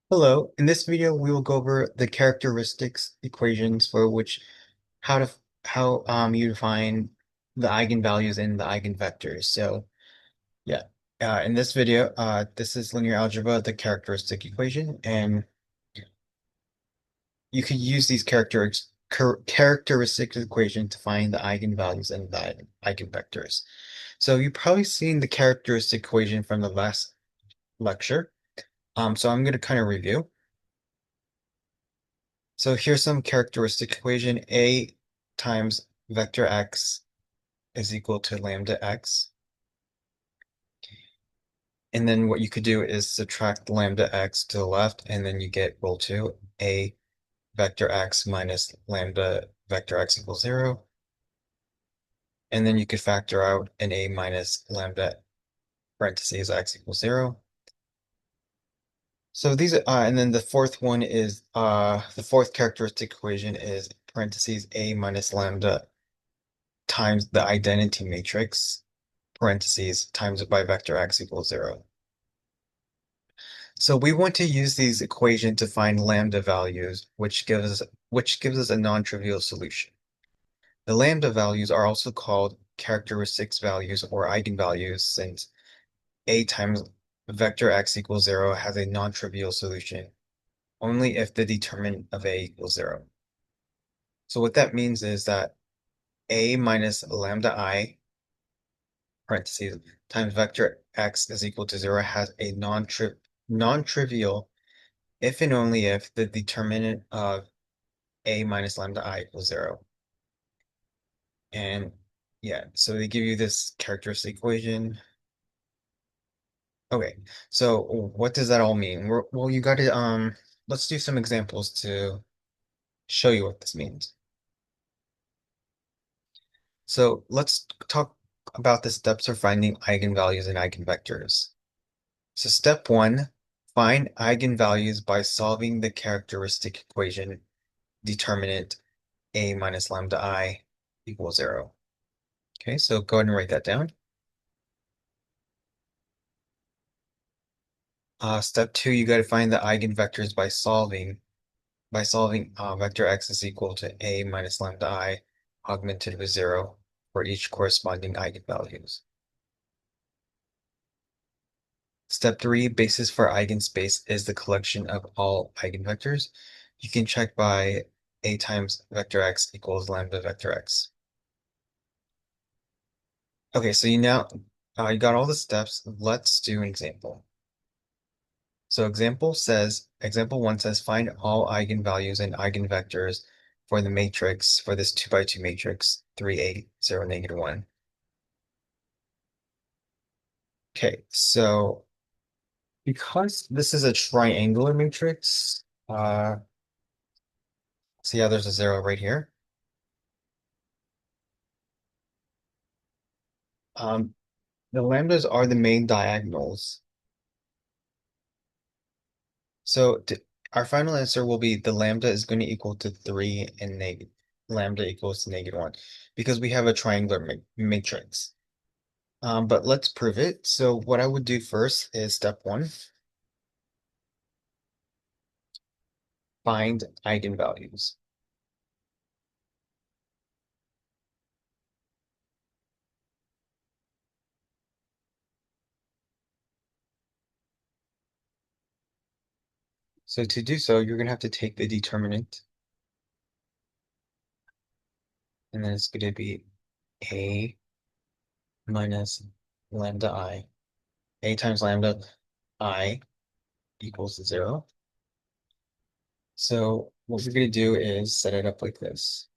Hello, in this video we will go over the characteristics equations for which how to how you define the eigenvalues and the eigenvectors. So yeah, in this video, this is linear algebra, the characteristic equation, and you could use these characteristic equation to find the eigenvalues and the eigenvectors. So you've probably seen the characteristic equation from the last lecture. So I'm going to kind of review. So here's some characteristic equation. A times vector x is equal to lambda x. And then what you could do is subtract lambda x to the left, and then you get equal to a vector x minus lambda vector x equals 0. And then you could factor out an a minus lambda parentheses x equals 0. So these and then the fourth one is the fourth characteristic equation is parentheses a minus lambda times the identity matrix, parentheses, times it by vector x equals 0. So we want to use these equations to find lambda values, which gives us a non-trivial solution. The lambda values are also called characteristics values or eigenvalues, since a times vector x equals 0 has a non-trivial solution only if the determinant of a equals 0. So what that means is that a minus lambda I parentheses times vector x is equal to 0 has a non-trivial if and only if the determinant of a minus lambda I equals 0. And yeah, so they give you this characteristic equation. Okay, so what does that all mean? Well, you got to let's do some examples to show you what this means. So let's talk about the steps for finding eigenvalues and eigenvectors. So step one, find eigenvalues by solving the characteristic equation determinant a minus lambda I equals 0. Okay, so go ahead and write that down. Step two, you got to find the eigenvectors by solving vector x is equal to a minus lambda I augmented with 0 for each corresponding eigenvalues. Step three, basis for eigenspace is the collection of all eigenvectors. You can check by a times vector x equals lambda vector x. Okay, so you got all the steps. Let's do an example. So example one says find all eigenvalues and eigenvectors for the matrix for this 2 by 2 matrix 3, 8, 0, -1. Okay, so because this is a triangular matrix, see how there's a 0 right here. Um, the lambdas are the main diagonals. So our final answer will be the lambda is going to equal to 3 and negative lambda equals to -1 because we have a triangular matrix. But let's prove it. So what I would do first is step one, find eigenvalues. So to do so, you're going to have to take the determinant, and then it's going to be a minus lambda I. A times lambda I equals to 0. So what we're going to do is set it up like this.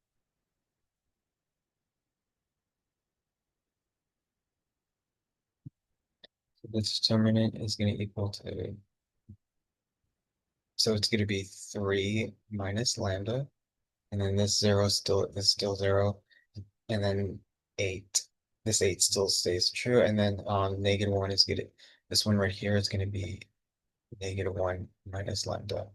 So this determinant is going to equal to, so it's going to be 3 minus lambda, and then this 0 is still 0, and then 8. This 8 still stays true, and then -1 is gonna, this one right here is going to be -1 minus lambda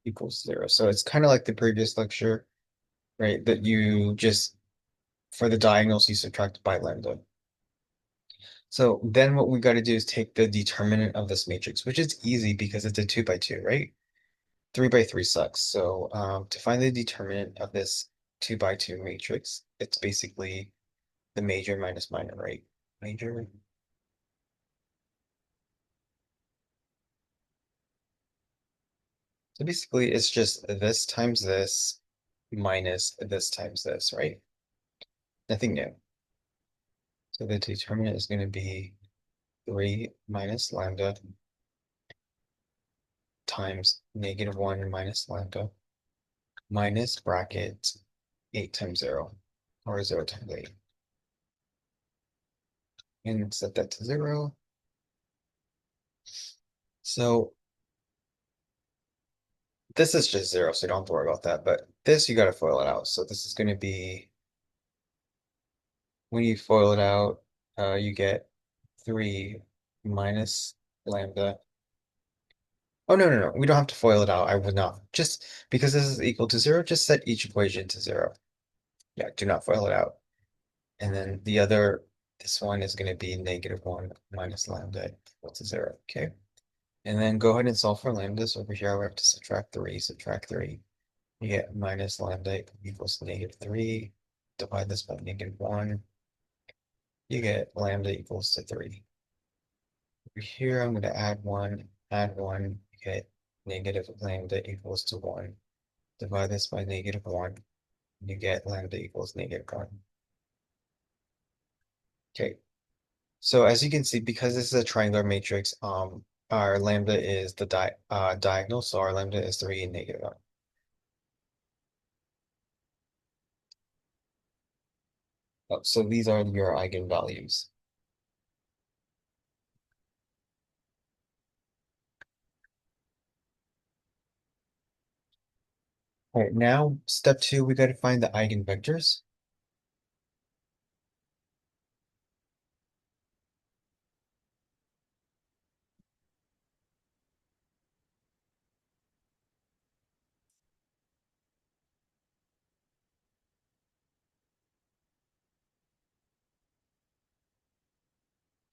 equals 0. So it's kind of like the previous lecture, right? That you just, for the diagonals, you subtract by lambda. So then what we got to do is take the determinant of this matrix, which is easy because it's a 2 by 2, right? 3 by 3 sucks. So to find the determinant of this 2 by 2 matrix, it's basically the major minus minor, right? Major. So basically it's just this times this minus this times this, right? Nothing new. So the determinant is going to be 3 minus lambda times -1 minus lambda minus bracket 8 times 0, or 0 times 8. And set that to 0. So this is just 0, so you don't have to worry about that. But this, you got to FOIL it out. So this is going to be, when you FOIL it out, you get 3 minus lambda. Oh, no, no, no. We don't have to FOIL it out. I would not. Just because this is equal to 0, just set each equation to 0. Yeah, do not FOIL it out. And then the other, this one is going to be -1 minus lambda equal to 0. Okay. And then go ahead and solve for lambdas. Over here, we have to subtract 3. Subtract 3. You get minus lambda equals -3. Divide this by -1. You get lambda equals to 3. Over here, I'm going to add 1. Add 1. You get negative lambda equals to 1. Divide this by -1. You get lambda equals -1. Okay. So as you can see, because this is a triangular matrix, our lambda is the diagonal, so our lambda is 3 and -1. Oh, so these are your eigenvalues. All right, now step 2, we got to find the eigenvectors.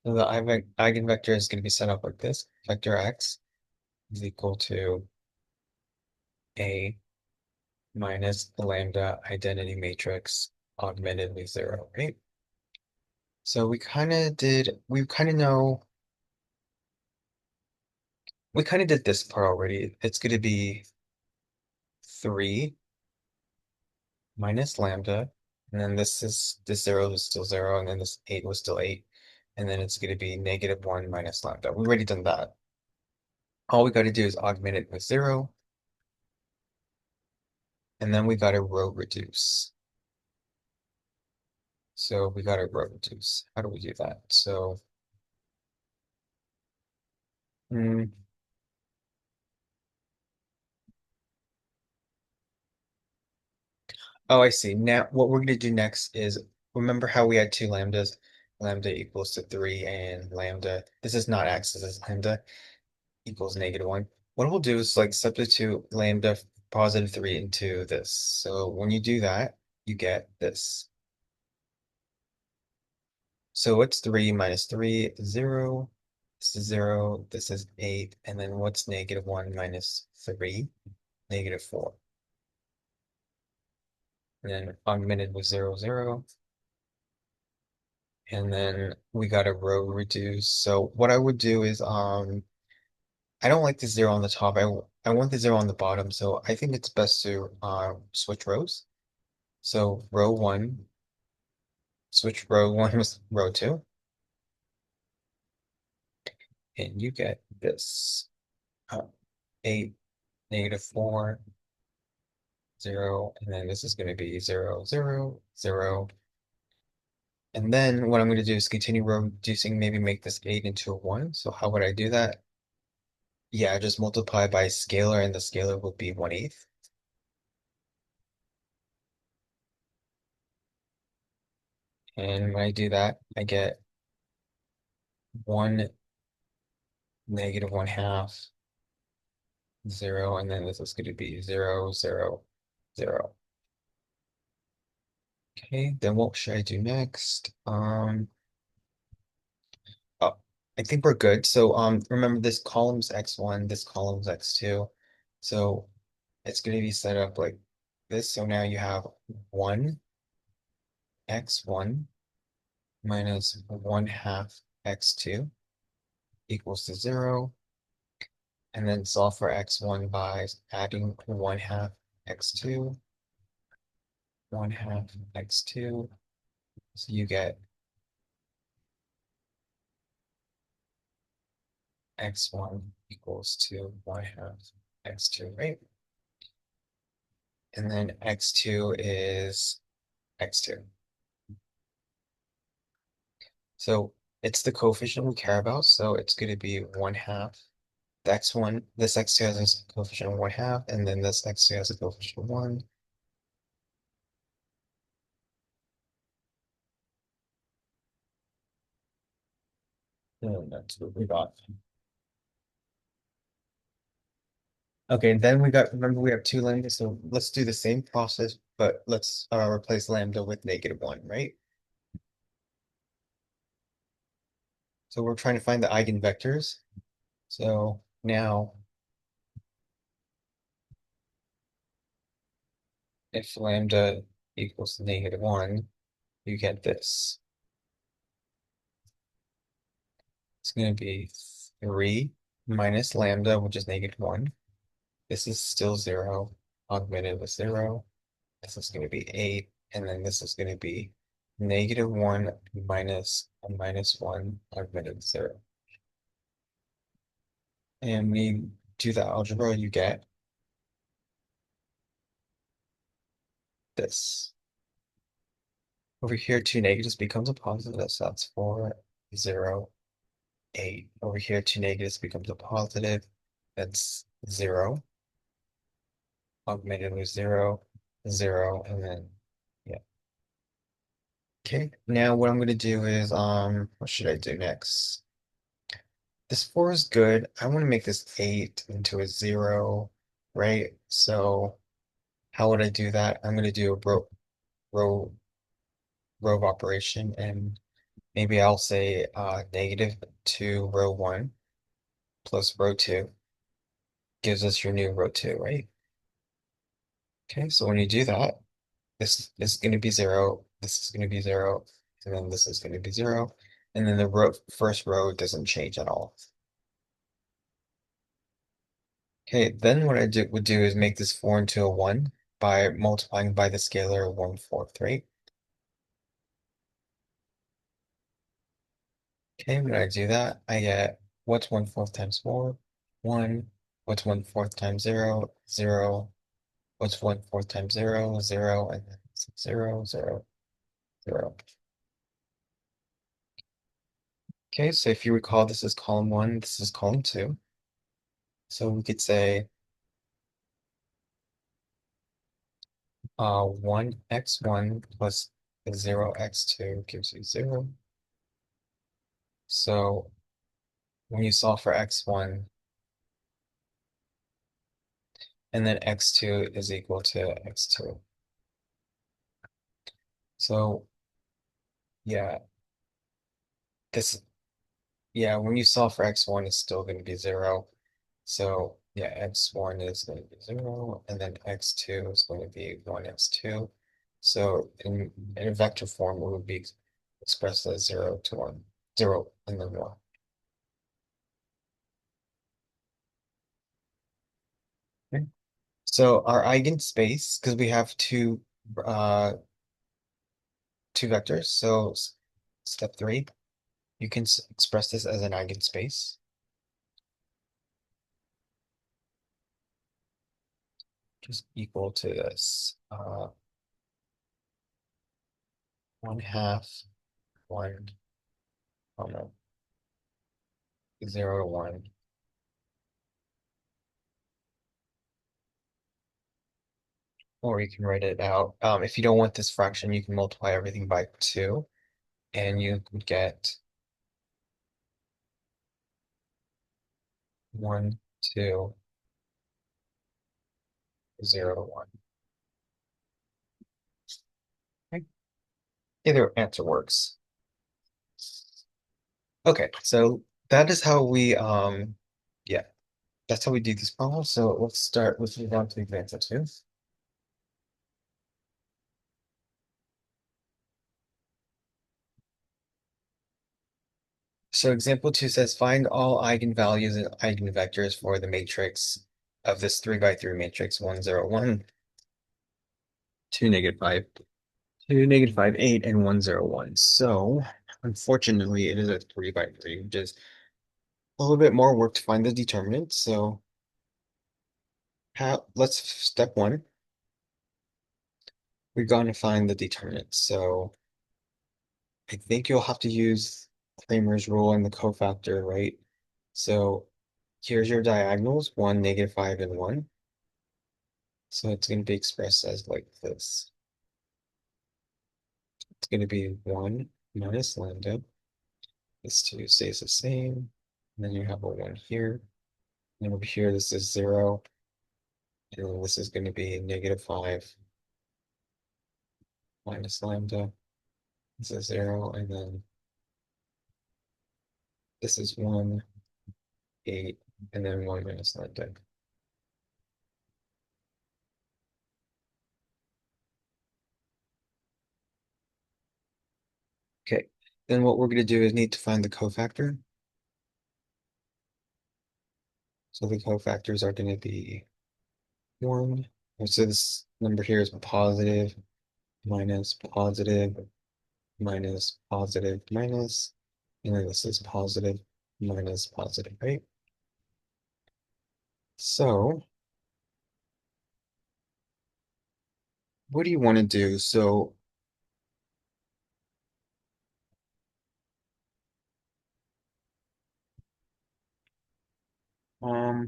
So the eigenvector is going to be set up like this. Vector x is equal to A minus the lambda identity matrix augmented with 0, right? So we kind of did this part already. It's going to be 3 minus lambda, and then this 0 is still 0, and then this 8 was still 8, and then it's going to be -1 minus lambda. We've already done that. All we got to do is augment it with 0, and then we got to row reduce. So we got to row reduce. How do we do that? So, mm, oh, I see. Now, what we're going to do next is, remember how we had two lambdas? Lambda equals to 3 and lambda. This is not x, this is lambda equals -1. What we'll do is like substitute lambda +3 into this. So when you do that, you get this. So what's 3 minus 3? 0. This is 0. This is 8. And then what's -1 minus 3? -4. And then augmented with 0, 0. And then we got a row reduce. So what I would do is I don't like the 0 on the top. I want the 0 on the bottom. So I think it's best to switch rows. So row 1, switch row 1 with row 2, and you get this. 8, -4, 0, and then this is going to be 0, 0, 0. And then what I'm going to do is continue row reducing, maybe make this 8 into a 1. So how would I do that? Yeah, just multiply by scalar, and the scalar would be 1/8. And when I do that, I get 1 -1/2, 0, and then this is going to be 0, 0, 0. Okay, then what should I do next? I think we're good. So remember this column's x1, this column's x2. So it's going to be set up like this. So now you have 1 x1 minus 1/2 x2 equals to 0. And then solve for x1 by adding 1/2 x2, 1/2 x2. So you get x1 equals to 1/2 x2, right? And then x2 is x2. So it's the coefficient we care about. So it's going to be 1/2. The x1, this x2 has a coefficient of 1/2, and then this x2 has a coefficient of 1. And that's what we got. Okay, and then we got, remember we have two lambdas, so let's do the same process, but let's replace lambda with -1, right? So we're trying to find the eigenvectors. So now, if lambda equals -1, you get this. It's going to be 3 minus lambda, which is -1. This is still 0, augmented with 0. This is going to be 8, and then this is going to be -1 minus a -1 augmented with 0. And when you do the algebra, you get this. Over here, two negatives becomes a positive, so that's 4, 0, 8. Over here, two negatives becomes a positive, that's 0, augmented with 0, 0, and then, yeah. Okay, now what I'm going to do is, what should I do next? This 4 is good. I want to make this 8 into a 0, right? So how would I do that? I'm going to do a row, row operation, and maybe I'll say -2 row 1 plus row 2 gives us your new row 2, right? Okay, so when you do that, this is going to be 0, this is going to be 0, and then this is going to be 0, and then the first row doesn't change at all. Okay, then what would do is make this 4 into a 1 by multiplying by the scalar 1/4, right? Okay, when I do that, I get what's 1/4 times 4? 1. What's 1/4 times 0? 0. What's 1/4 times 0? 0, and then 0, 0, 0. Okay, so if you recall, this is column 1, this is column 2. So we could say 1x1 plus 0x2 gives you 0. So when you solve for x1, and then x2 is equal to x2. So yeah, this yeah, when you solve for x1, it's still going to be 0. So yeah, x1 is going to be 0, and then x2 is going to be 1x2. So in a vector form, it would be expressed as 0 to 1, 0 and then 1. Okay. So our eigenspace, because we have uh two vectors, so step 3, you can express this as an eigenspace, just equal to this 1/2 1, comma 0 to 1. Or you can write it out. If you don't want this fraction, you can multiply everything by 2, and you would get 1, 2, 0 to 1. Okay. Either answer works. Okay, so that is how we yeah, that's how we do these problems. So let's start with move on to example two. So example two says find all eigenvalues and eigenvectors for the matrix of this 3 by 3 matrix 1, 0, 1, 2, -5, 2, -5, 8, and 1, 0, 1. So unfortunately, it is a 3 by 3, which is a little bit more work to find the determinant. So let's step one, we're going to find the determinant. So I think you'll have to use Kramer's rule and the cofactor, right? So here's your diagonals, 1, -5, and 1. So it's going to be expressed as like this. It's going to be 1 minus lambda. This 2 stays the same. And then you have a 1 here. And over here, this is 0. And then this is going to be -5 minus lambda. This is 0. And then this is 1, 8, and then 1 minus lambda. Okay. Then what we're going to do is need to find the cofactor. So the cofactors are going to be 1. So this number here is positive, minus, positive, minus, positive, minus, and then this is positive, minus, positive, right? So what do you want to do? So um,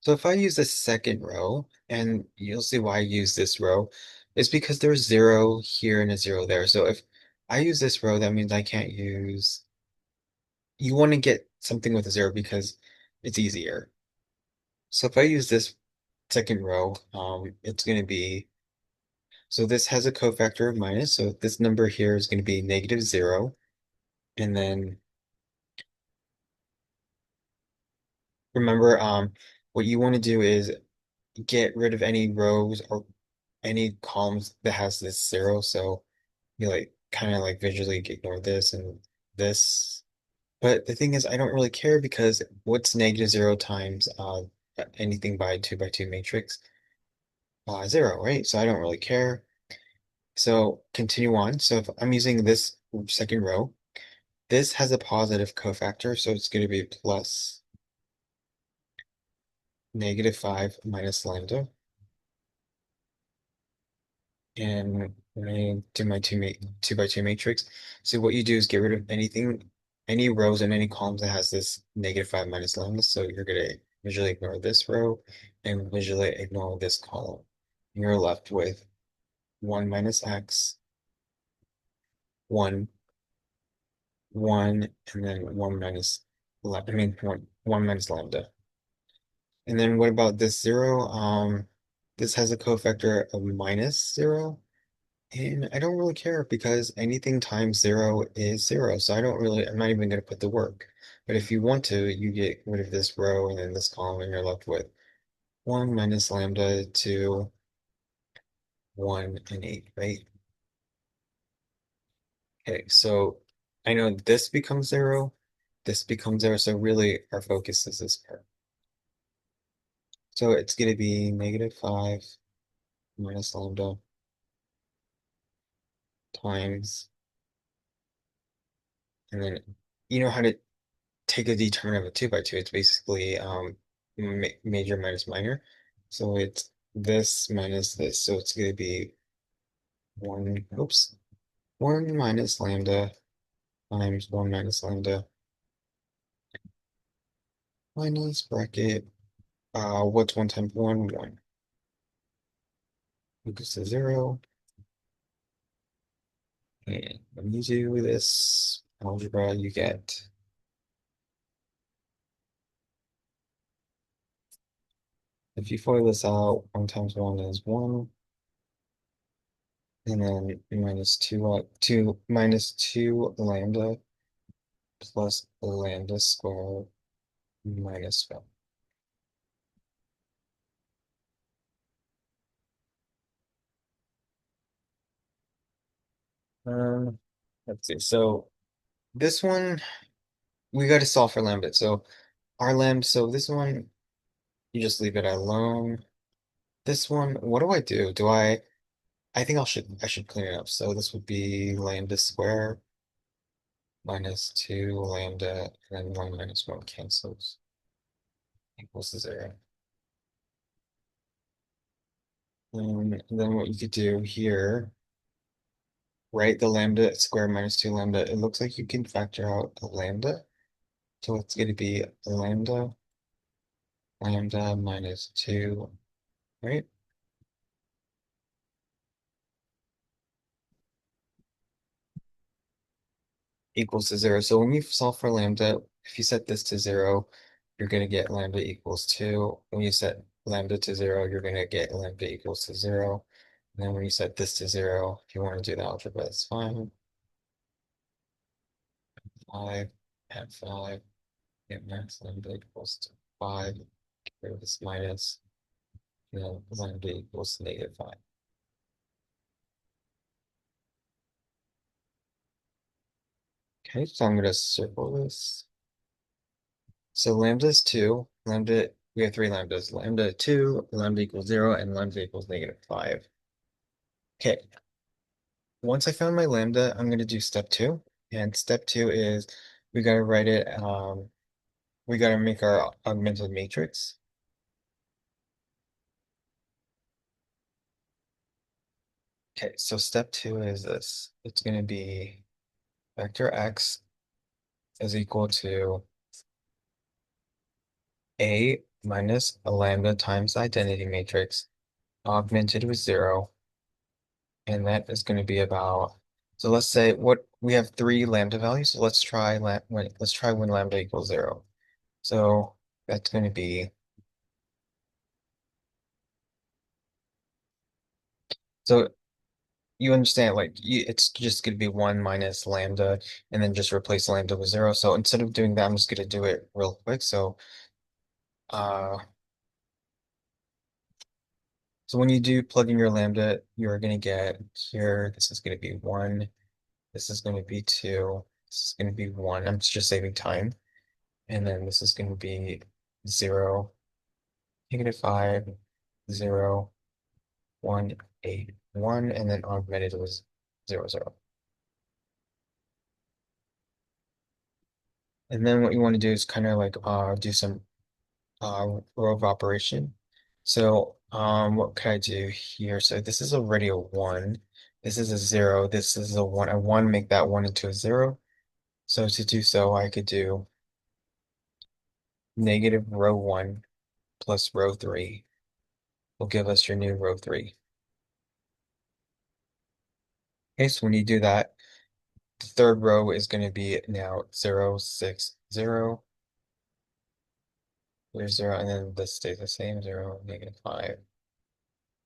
so if I use the second row, and you'll see why I use this row, is because there's 0 here and a 0 there. So if I use this row, that means I can't use, you want to get something with a 0 because it's easier. So if I use this second row, it's going to be, so this has a cofactor of minus, so this number here is going to be -0. And then remember, what you want to do is get rid of any rows or any columns that has this 0. So you like kind of like visually ignore this and this. But the thing is, I don't really care because what's -0 times anything by 2 by 2 matrix? 0, right? So I don't really care. So continue on. So if I'm using this second row, this has a positive cofactor, so it's going to be plus -5 minus lambda. And when I do my 2 by 2 matrix, so what you do is get rid of anything, any rows and any columns that has this -5 minus lambda. So you're going to visually ignore this row and visually ignore this column. And you're left with 1 minus x, 1, 1, and then 1 minus, I mean, 1 minus lambda. And then what about this 0? This has a cofactor of -0. And I don't really care because anything times 0 is 0. So I'm not even going to put the work. But if you want to, you get rid of this row and then this column, and you're left with 1 minus lambda to 1 and 8, right? Okay, so I know this becomes 0, this becomes 0. So really, our focus is this part. So it's going to be -5 minus lambda times, and then you know how to take a determinant of a 2 by 2, it's basically major minus minor. So it's this minus this. So it's going to be 1, oops, 1 minus lambda times 1 minus lambda minus bracket. What's 1 times 1? 1. Equals to 0. And when you do this algebra, you get If you FOIL this out, 1 times 1 is 1, and then minus 2 minus 2 lambda plus lambda squared minus 1. Um, let's see. So this one, we got to solve for lambda. So our lambda, so this one, you just leave it alone. This one, what do I do? I think I should clean it up. So this would be lambda squared minus 2 lambda, and then 1 minus 1 cancels, equals to 0. And then what you could do here, write the lambda squared minus 2 lambda. It looks like you can factor out a lambda. So it's going to be lambda minus 2, right? Equals to 0. So when you solve for lambda, if you set this to 0, you're going to get lambda equals 2. When you set lambda to 0, you're going to get lambda equals to 0. And then when you set this to 0, if you want to do the algebra, that's fine. 5 at 5, get max lambda equals to 5. Get rid of this minus, and then lambda equals to negative 5. Okay, so I'm going to circle this. So lambda is 2. Lambda, we have 3 lambdas. Lambda 2, lambda equals 0, and lambda equals negative 5. Okay, once I found my lambda, I'm going to do step 2. And step 2 is we got to write it, we got to make our augmented matrix. Okay, so step 2 is this. It's going to be vector x is equal to A minus a lambda times the identity matrix augmented with 0. And that is going to be about, so let's say what we have 3 lambda values. So let's try when lambda equals 0. So that's going to be, so you understand, like it's just going to be 1 minus lambda, and then just replace lambda with 0. So instead of doing that, I'm just going to do it real quick. Uh, so when you do plug in your lambda, you're going to get here, this is going to be 1, this is going to be 2, this is going to be 1. I'm just saving time. And then this is going to be 0, negative 5, 0, 1, 8, 1, and then augmented was 0, 0. And then what you want to do is kind of like do some row of operation. So what can I do here? So this is already a 1. This is a 0. This is a 1. I want to make that 1 into a 0. So to do so, I could do negative row 1 plus row 3 will give us your new row 3. Okay, so when you do that, the third row is going to be now 0, 6, 0. There's 0, and then this stays the same, 0, negative 5,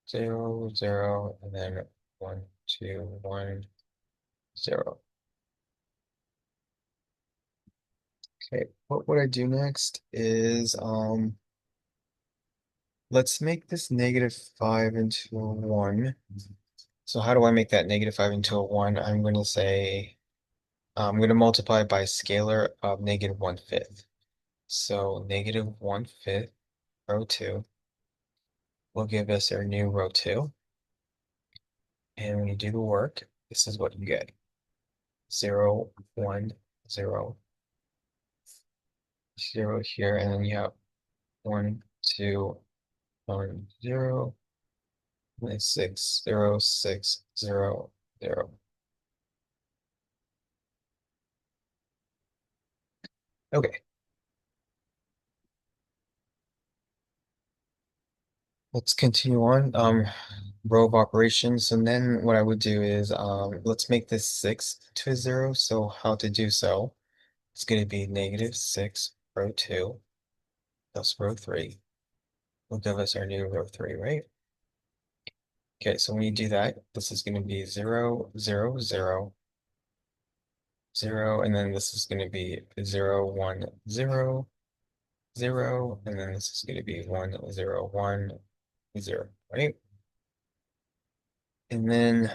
0, 0, and then 1, 2, 1, 0. Okay, what would I do next is, let's make this negative 5 into a 1. So how do I make that negative 5 into a 1? I'm going to say, I'm going to multiply by a scalar of negative 1/5. So negative 1/5, row 2, will give us our new row 2. And when you do the work, this is what you get. 0, 1, 0, 0 here, and then you have 1, 2, 1, 0, and 6, 0, 6, 0, 0. Okay, let's continue on. Row of operations. And then what I would do is let's make this 6 to a 0. So how to do so? It's going to be negative 6, row 2, plus row 3 will give us our new row 3, right? Okay, so when you do that, this is going to be 0, 0, 0, 0, and then this is going to be 0, 1, 0, 0, and then this is going to be 1, 0, 1, 0, right? And then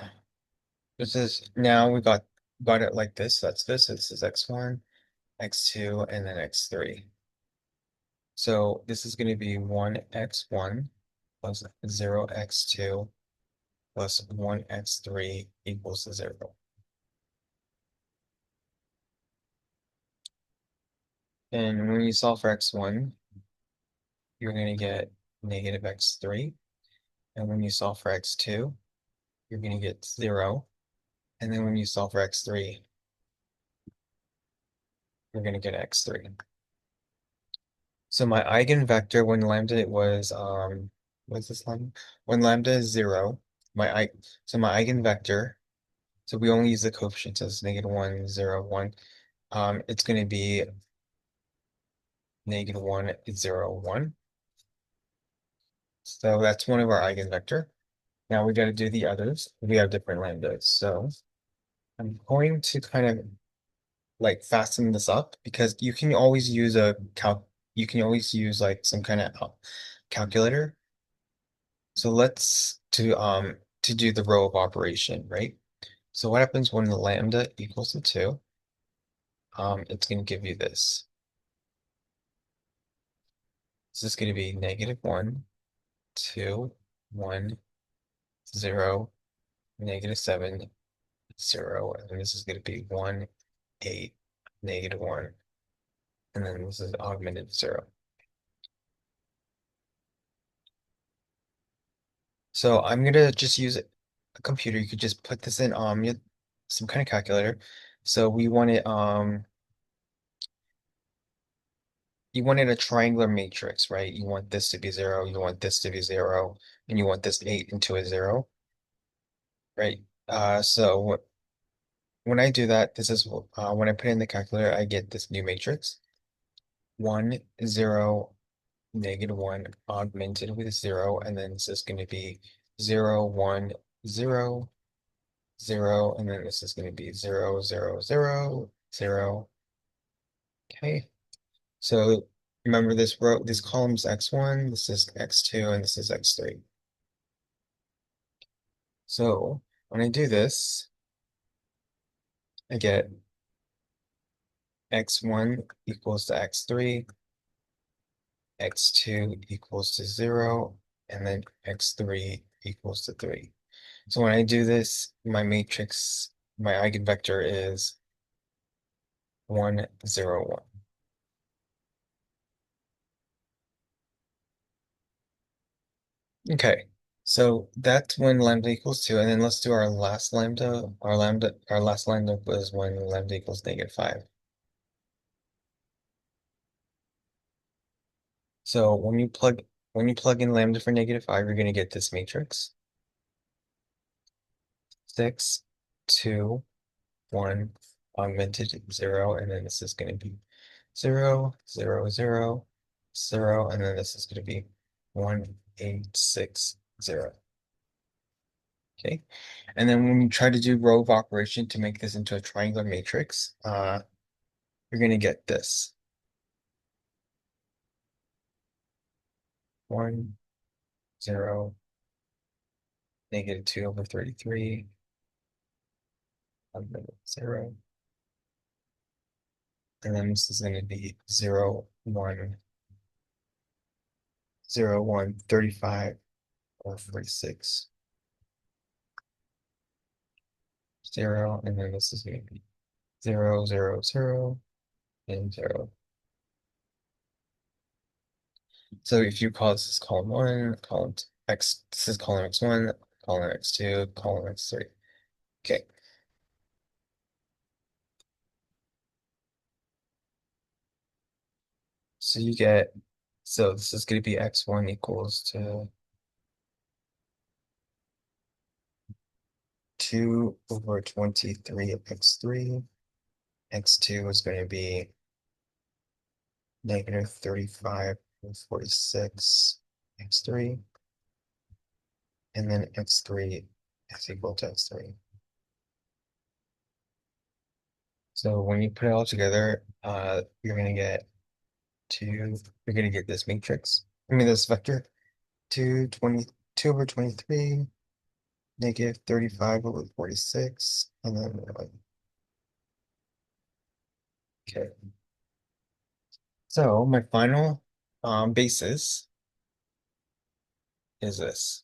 this is now we got it like this. That's this. This is x1, x2, and then x3. So this is going to be 1x1 plus 0x2 plus 1x3 equals 0. And when you solve for x1, you're going to get negative x3. And when you solve for x2, you're going to get 0. And then when you solve for x3, you're going to get x3. So my eigenvector when lambda was what's this lambda? When lambda is 0, so my eigenvector, so we only use the coefficients as negative 1, 0, 1. It's going to be negative 1, 0, 1. So that's one of our eigenvector. Now we got to do the others. We have different lambdas. So I'm going to kind of like fasten this up because you can always use you can always use like some kind of calculator. So let's to do the row of operation, right? So what happens when the lambda equals to 2? It's going to give you this. This is going to be negative 1, 2, 1, 0, negative 7, 0, and then this is going to be 1, 8, negative 1, and then this is augmented 0. So I'm gonna just use a computer. You could just put this in some kind of calculator. So we want it you wanted a triangular matrix, right? You want this to be 0, you want this to be 0, and you want this 8 into a 0, right? So when I do that, this is when I put in the calculator, I get this new matrix. 1, 0, negative 1 augmented with 0, and then this is going to be 0, 1, 0, 0, and then this is going to be 0, 0, 0, 0. Okay, so remember this row, this column is x1, this is x2, and this is x3. So when I do this, I get x1 equals to x3, x2 equals to 0, and then x3 equals to 3. So when I do this, my matrix, my eigenvector is 1, 0, 1. Okay, so that's when lambda equals 2, and then let's do our last lambda. Our last lambda was when lambda equals negative 5. So when you plug in lambda for negative 5, you're gonna get this matrix. 6, 2, 1, augmented 0, and then this is gonna be 0, 0, 0, 0, and then this is gonna be 1, 8, 6, 0. Okay, and then when you try to do row of operation to make this into a triangular matrix, you're going to get this. 1, 0, negative 2 over 33, 0. And then this is going to be 0, 1, 0, 1, 35, or 46, 0. And then this is going to be 0, 0, 0, and 0. So if you call this is column 1, column X, this is column X1, column X2, column X3. Okay. So you get, so this is going to be x1 equals to 2 over 23 of x3. X2 is going to be negative 35 over 46. x3, and then x3 is equal to x3. So when you put it all together, you're gonna get you're gonna get this matrix. I mean this vector, 222 over 23, negative 35 over 46, and then okay. So my final basis is this.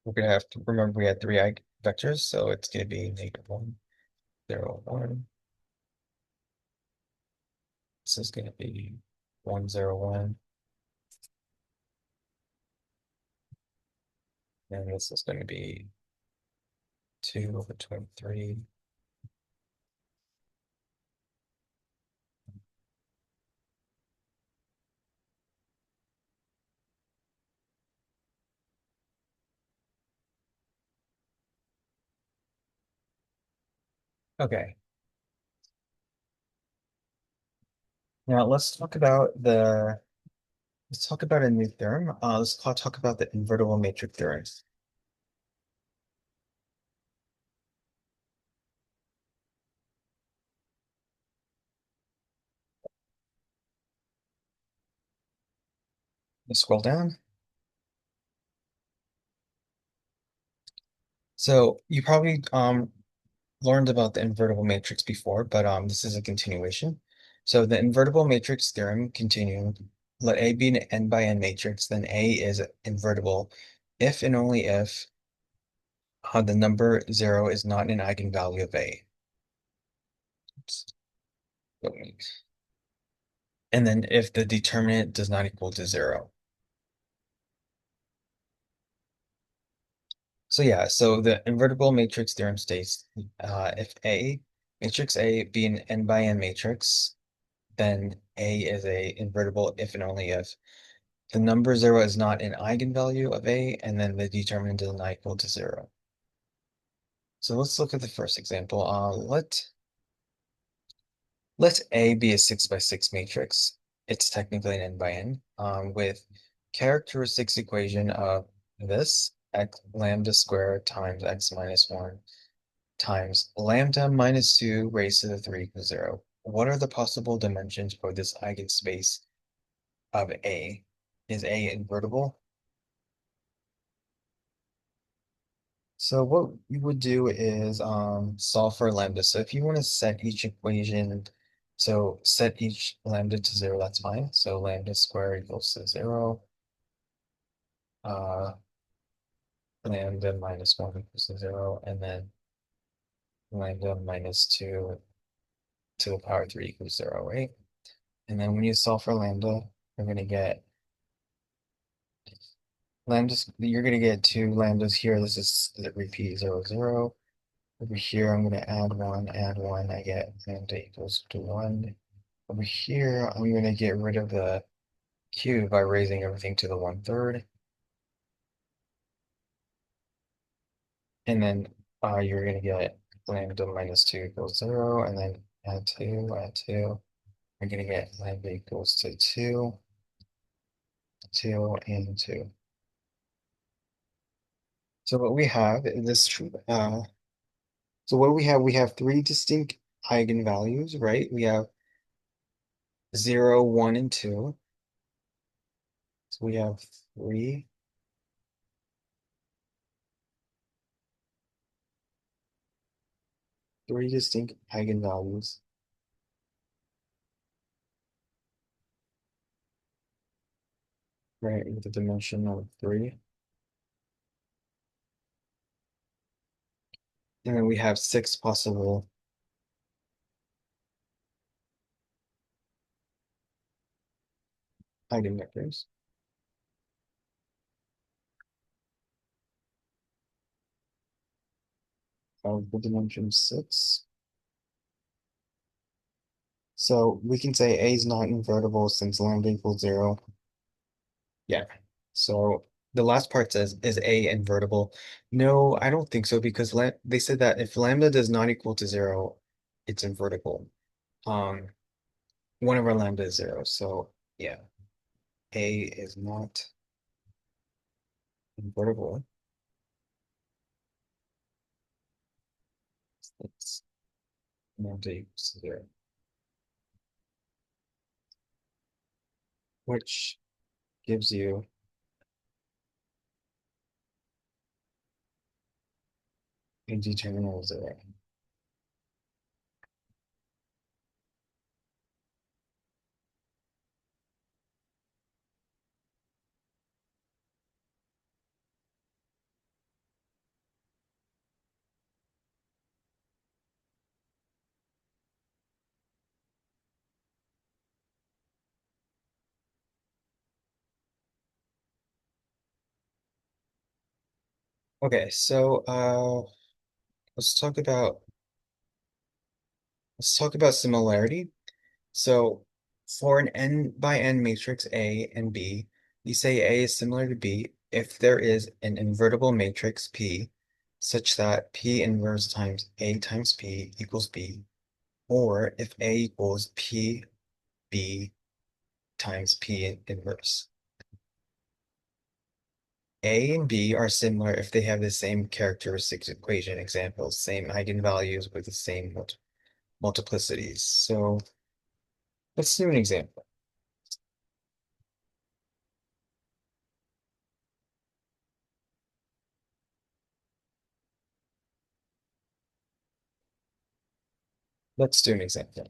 We're gonna have to remember we had three vectors, so it's gonna be negative 1, 0, 1. This is gonna be 1, 0, 1, and this is gonna be 2 over 23. Okay, now let's talk about a new theorem. Let's talk about the invertible matrix theorem. Let's scroll down. So you probably learned about the invertible matrix before, but this is a continuation. So the invertible matrix theorem continued. Let A be an n by n matrix, then A is invertible if and only if the number 0 is not an eigenvalue of A. Oops. And then if the determinant does not equal to 0. So yeah, so the invertible matrix theorem states if matrix A be an n by n matrix, then A is a invertible if and only if the number 0 is not an eigenvalue of A, and then the determinant is not equal to 0. So let's look at the first example. Let A be a 6 by 6 matrix. It's technically an n by n with characteristics equation of this x lambda squared times x minus 1 times lambda minus 2 raised to the 3 equals 0. What are the possible dimensions for this eigenspace of A? Is A invertible? So what you would do is solve for lambda. So if you want to set each equation, so set each lambda to 0, that's fine. So lambda squared equals to 0. Uh, lambda minus 1 equals to 0. And then lambda minus 2 to the power 3 equals 0, right? And then when you solve for lambda, you're going to get you're going to get two lambdas here. This is the repeat 0, 0. Over here, I'm going to add 1, I get lambda equals to 1. Over here, I'm going to get rid of the cube by raising everything to the 1/3. And then you're going to get lambda minus 2 equals 0. And then add 2, add 2. You're going to get lambda equals to 2, 2, and 2. So what we have in this so what we have three distinct eigenvalues, right? We have 0, 1, and 2. So we have three distinct eigenvalues. Right, with a dimension of 3. And then we have 6 possible eigenvectors of the dimension 6. So we can say A is not invertible since lambda equals 0. Yeah. So The last part says, is A invertible? No, I don't think so because la they said that if lambda does not equal to zero, it's invertible. Um, one of our lambda is zero, so yeah, A is not invertible. It's lambda equals to zero, which gives you a determinant of zero. Okay, so let's talk about similarity. So for an n by n matrix A and B, you say A is similar to B if there is an invertible matrix P such that P inverse times A times P equals B, or if A equals P B times P inverse. A and B are similar if they have the same characteristics equation examples, same eigenvalues with the same multiplicities. So let's do an example. Let's do an example.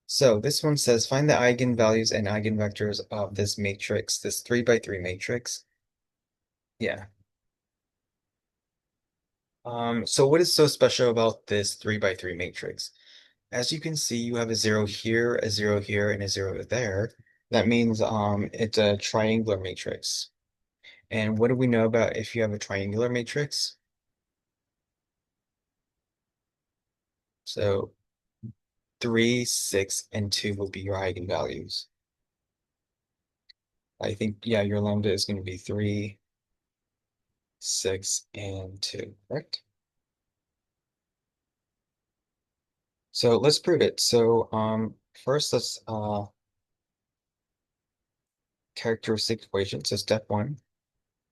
So this one says find the eigenvalues and eigenvectors of this matrix, this 3 by 3 matrix. Yeah. So what is so special about this 3 by 3 matrix? As you can see, you have a zero here, a zero here, and a zero there. That means it's a triangular matrix. And what do we know about if you have a triangular matrix? So 3, 6, and 2 will be your eigenvalues. I think, yeah, your lambda is going to be 3, 6, and 2, correct? So let's prove it. So first let's characteristic equation. So step one,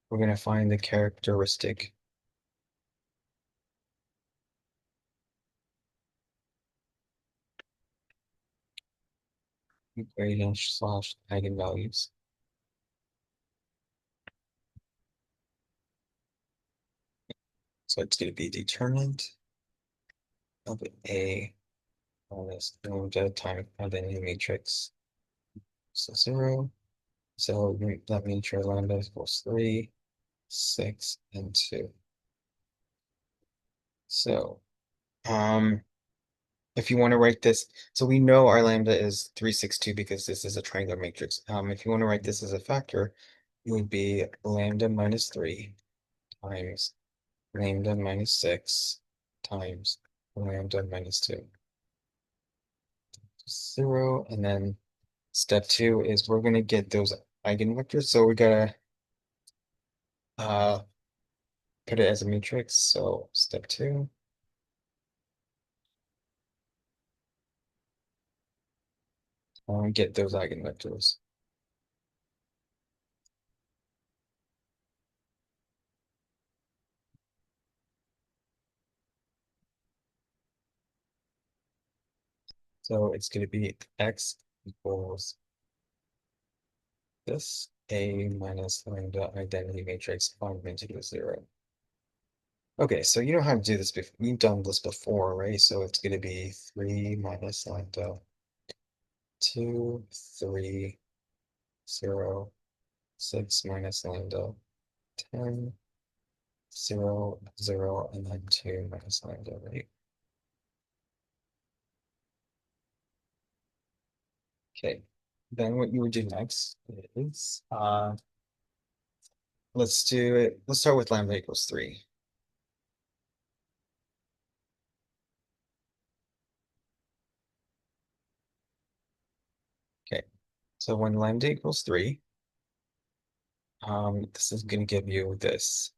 we're going to find the characteristic equation slash eigenvalues. So it's going to be determinant of A minus lambda times identity matrix. So 0. So that means your lambda equals 3, 6, and 2. So if you want to write this, so we know our lambda is 362 because this is a triangular matrix. If you want to write this as a factor, it would be lambda minus 3 times lambda minus 6 times lambda minus 2. 0, and then step 2 is we're going to get those eigenvectors. So we gotta uh, put it as a matrix. So step 2, get those eigenvectors. So it's going to be x equals this A minus lambda identity matrix augmented with 0. Okay, so you know how to do this before. You've done this before, right? So it's going to be 3 minus lambda 2, 3, 0, 6 minus lambda 10, 0, 0, and then 2 minus lambda, right? Okay, then what you would do next is let's do it. Let's start with lambda equals 3. Okay, so when lambda equals 3, This is going to give you this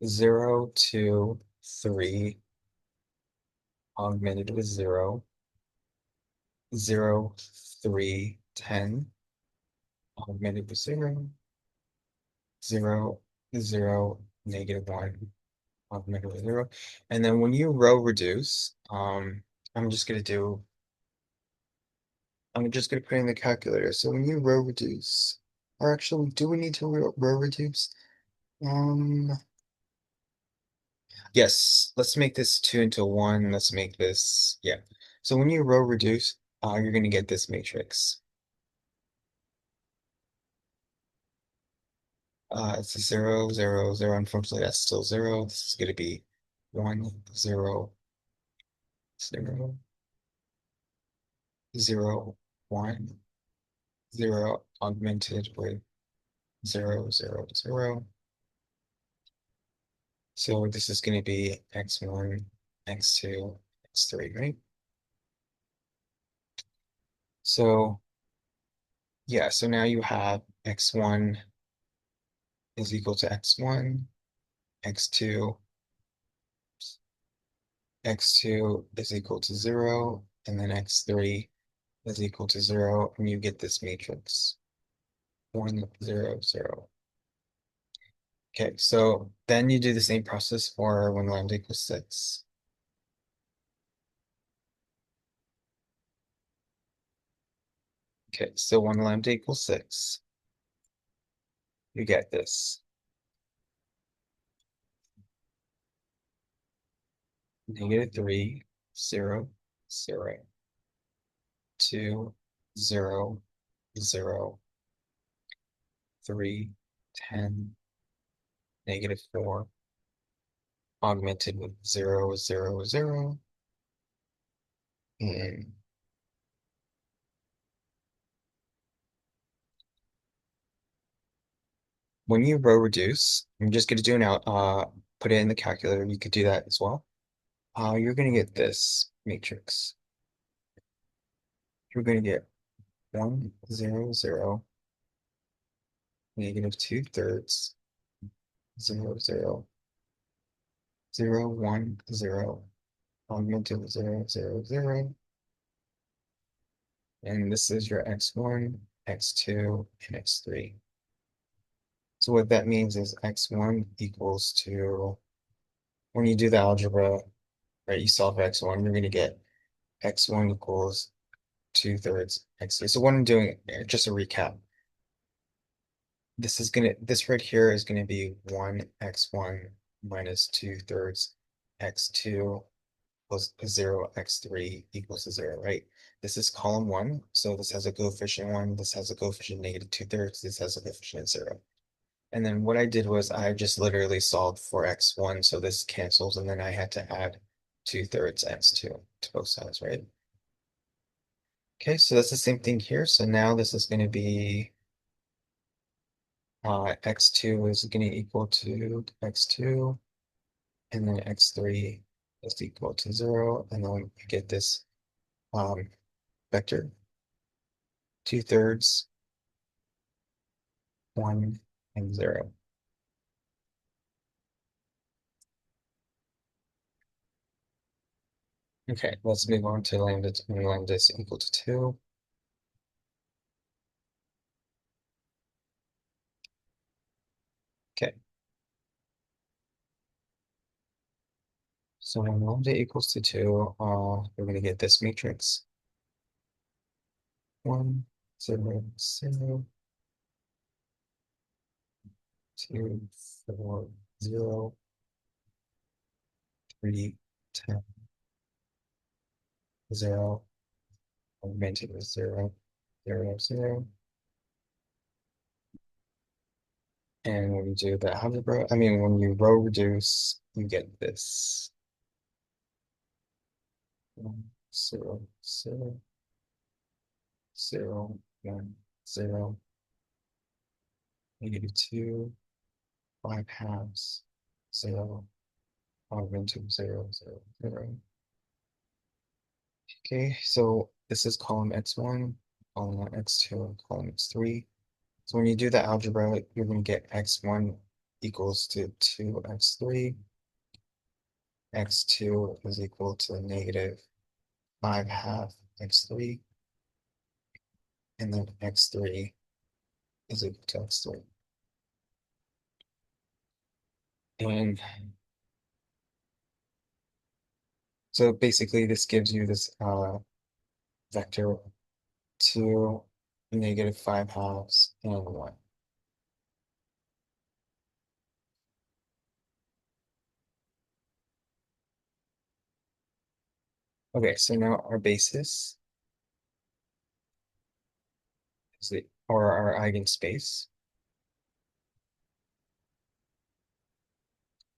0, 2, 3 augmented with 0, 0, 3, 10 augmented with 0, 0, 0, -1 augmented with 0. And then when you row reduce, I'm just going to do, I'm just going to put in the calculator. So when you row reduce, or actually, do we need to row reduce? Um, yes, let's make this 2 into 1. Let's make this, yeah. So when you row reduce, you're going to get this matrix. It's a 0, 0, 0. Unfortunately, that's still 0. This is going to be 1, 0, 0, 0, 1, 0, augmented with 0, 0, 0. So this is going to be x1, x2, x3, right? So yeah, so now you have x1 is equal to x1, x2, x2 is equal to 0, and then x3 is equal to 0, and you get this matrix 1, 0, 0. Okay, so then you do the same process for when lambda equals 6. Okay, so when lambda equals 6, you get this -3, 0, 0, 2, 0, 0, 3, 10, -4, augmented with 0, 0, 0, and when you row reduce, I'm just going to do an out, put it in the calculator. You could do that as well. You're going to get this matrix. You're going to get 1, 0, 0, -2/3, 0, 0, 0, 1, 0, augmented with 0, 0, 0. And this is your x1, x2, and x3. So what that means is x1 equals to, when you do the algebra, right, you solve x1, you're going to get x1 equals 2/3 x3. So what I'm doing, just a recap, this right here is gonna be 1 x1 minus 2/3 x2 plus 0 x3 equals to 0, right? This is column 1, so this has a coefficient 1, this has a coefficient -2/3, this has a coefficient 0. And then what I did was I just literally solved for x1, so this cancels, and then I had to add 2/3 x2 to both sides, right? Okay, so that's the same thing here. So now this is going to be x2 is going to equal to x2, and then x3 is equal to 0, and then we get this um, vector 2/3, 1, and 0. Okay, let's move on to lambda, when lambda is equal to 2. Okay, so when lambda equals to 2, we're going to get this matrix 1, 0, 0, 2, 4, 0, 3, 10, 0, augmented with 0, 0, 0. And when you do the algebra, I mean, when you row reduce, you get this 1, 0, 0, 0, 1, 0, -2, 5 halves, 0, augmented with 0, 0, 0. Okay, so this is column x1, column x2, and column x3. So when you do the algebra, you're going to get x1 equals to 2x3, x2 is equal to negative 5 half x3, and then x3 is equal to x3. And so basically this gives you this vector 2, negative 5 halves, and 1. Okay, so now our basis is or our eigenspace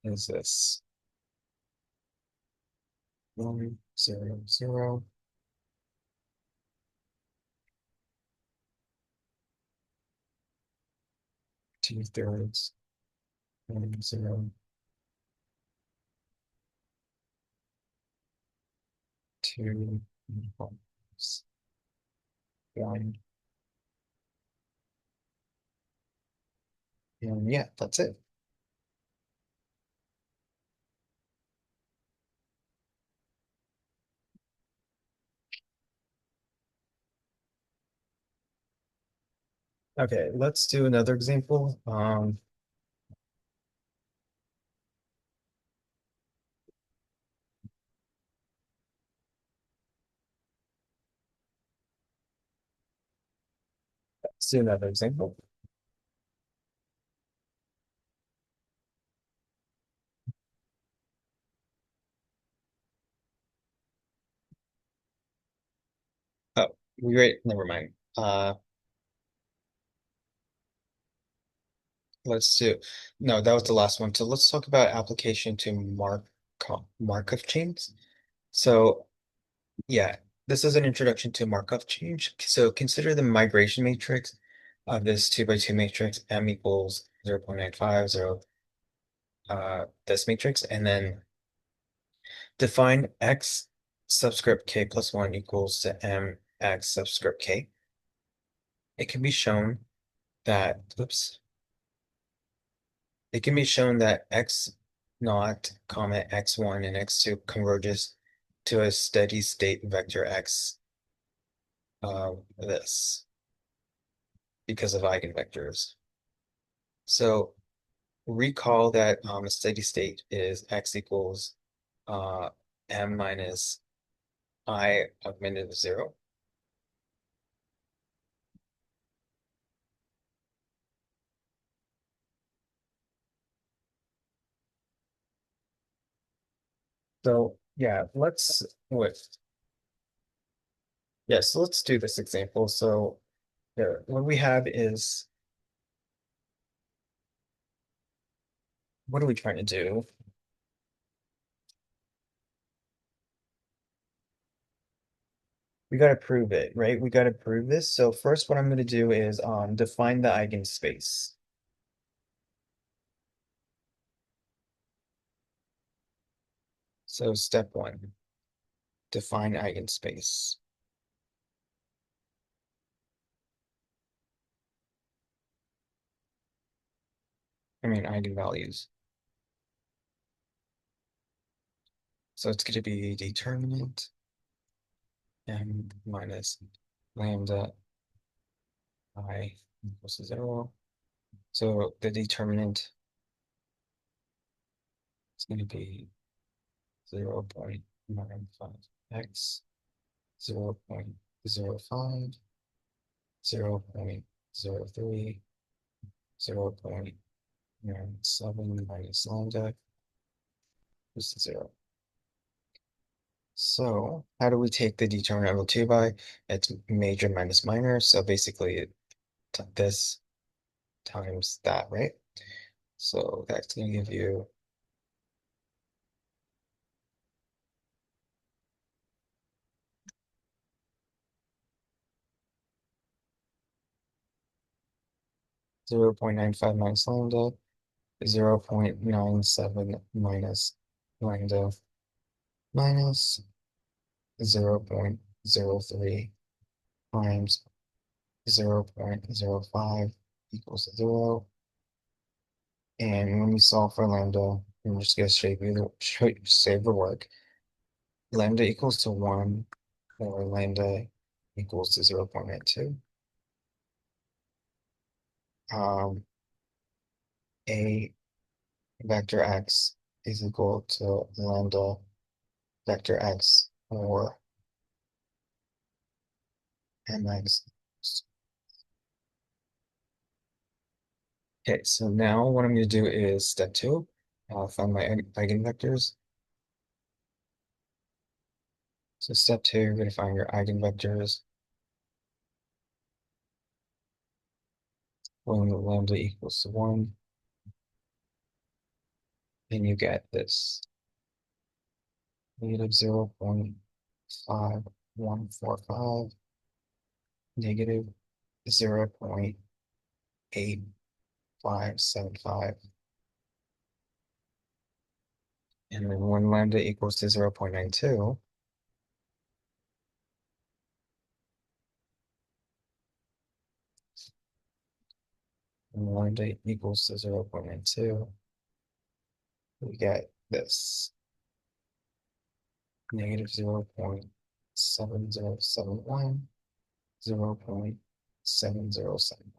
is this 1, 0, 0, 2/3, 1, 0, 2, 1, and yeah, that's it. Okay, let's do another example. Let's do another example. Oh, never mind. Let's do, no, that was the last one. So let's talk about application to Markov chains. So yeah, this is an introduction to Markov change. So consider the migration matrix of this 2 by 2 matrix, M equals 0 0.95, this matrix, and then define X subscript K plus 1 equals to M X subscript K. It can be shown that, oops, it can be shown that X naught, comma, X1 and X2 converges to a steady state vector X of this because of eigenvectors. So recall that a steady state is X equals uh, M minus I augmented with 0. So yeah, so let's do this example. So what we have is, what are we trying to do? We got to prove it, right? We got to prove this. So first, what I'm going to do is define the eigenspace. So step 1, define eigenspace. I mean eigenvalues. So it's going to be determinant m minus lambda I equals to 0. So the determinant is going to be 0 0.95x, 0 0.05, 0 0.03, 0 0.97 minus lambda is 0. So how do we take the determinant of 2 by? It's major minus minor. So basically this times that, right? So that's going to give you 0 0.95 minus lambda, 0 0.97 minus lambda minus 0 0.03 times 0 0.05 equals to 0. And when we solve for lambda, we're just going to save the work. Lambda equals to 1, or lambda equals to 0.92. A vector x is equal to lambda vector x, or mx. Okay, so now what I'm going to do is step 2. Find my eigenvectors. So step 2, you're going to find your eigenvectors. When lambda equals to 1, and you get this negative 0.5145, negative 0.8575. And then when lambda equals to 0.92, and lambda equals to 0.92, we get this negative 0.7071, 0.7071.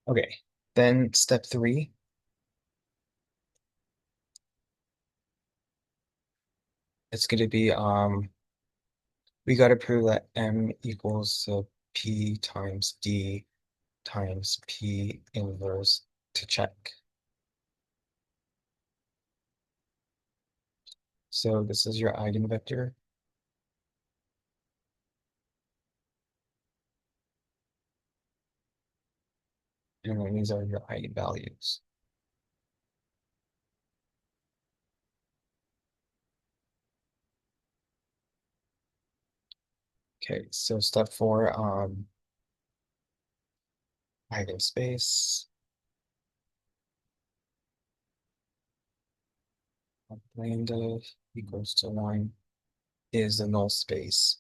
Okay, then step 3. It's going to be we got to prove that m equals to p times d times p inverse to check. So this is your eigenvector. And then these are your eigenvalues. Okay, so step 4, eigenspace. Lambda equals to 1 is the null space.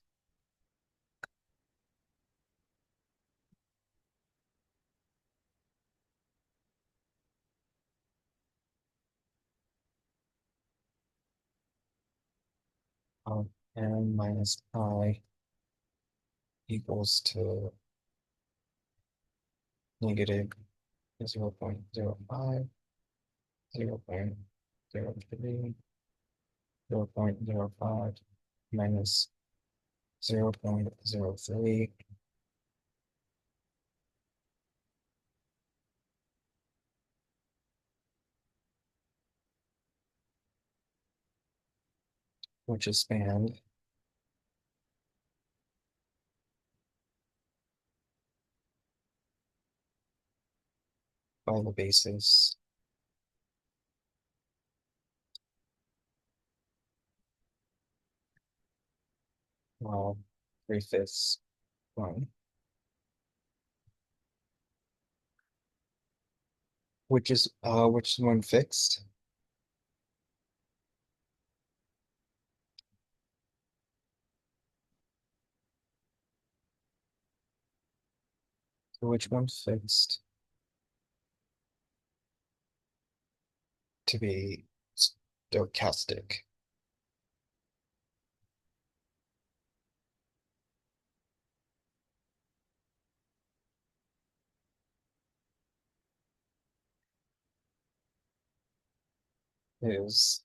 N minus I equals to negative 0.05, 0.03, 0.05 minus 0.03, which is spanned by the basis well 3/5 one, which one fixed? So which one fixed to be stochastic? Is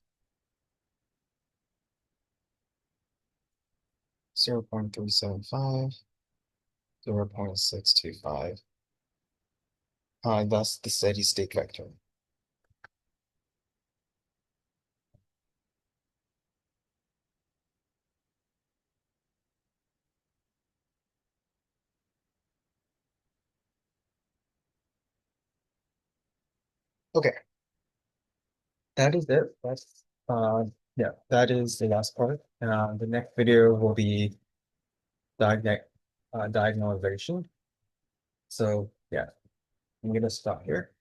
0.375, 0.625. That's the steady state vector. Okay, that is it. That's yeah, that is the last part. The next video will be diagonalization. So yeah, I'm gonna stop here.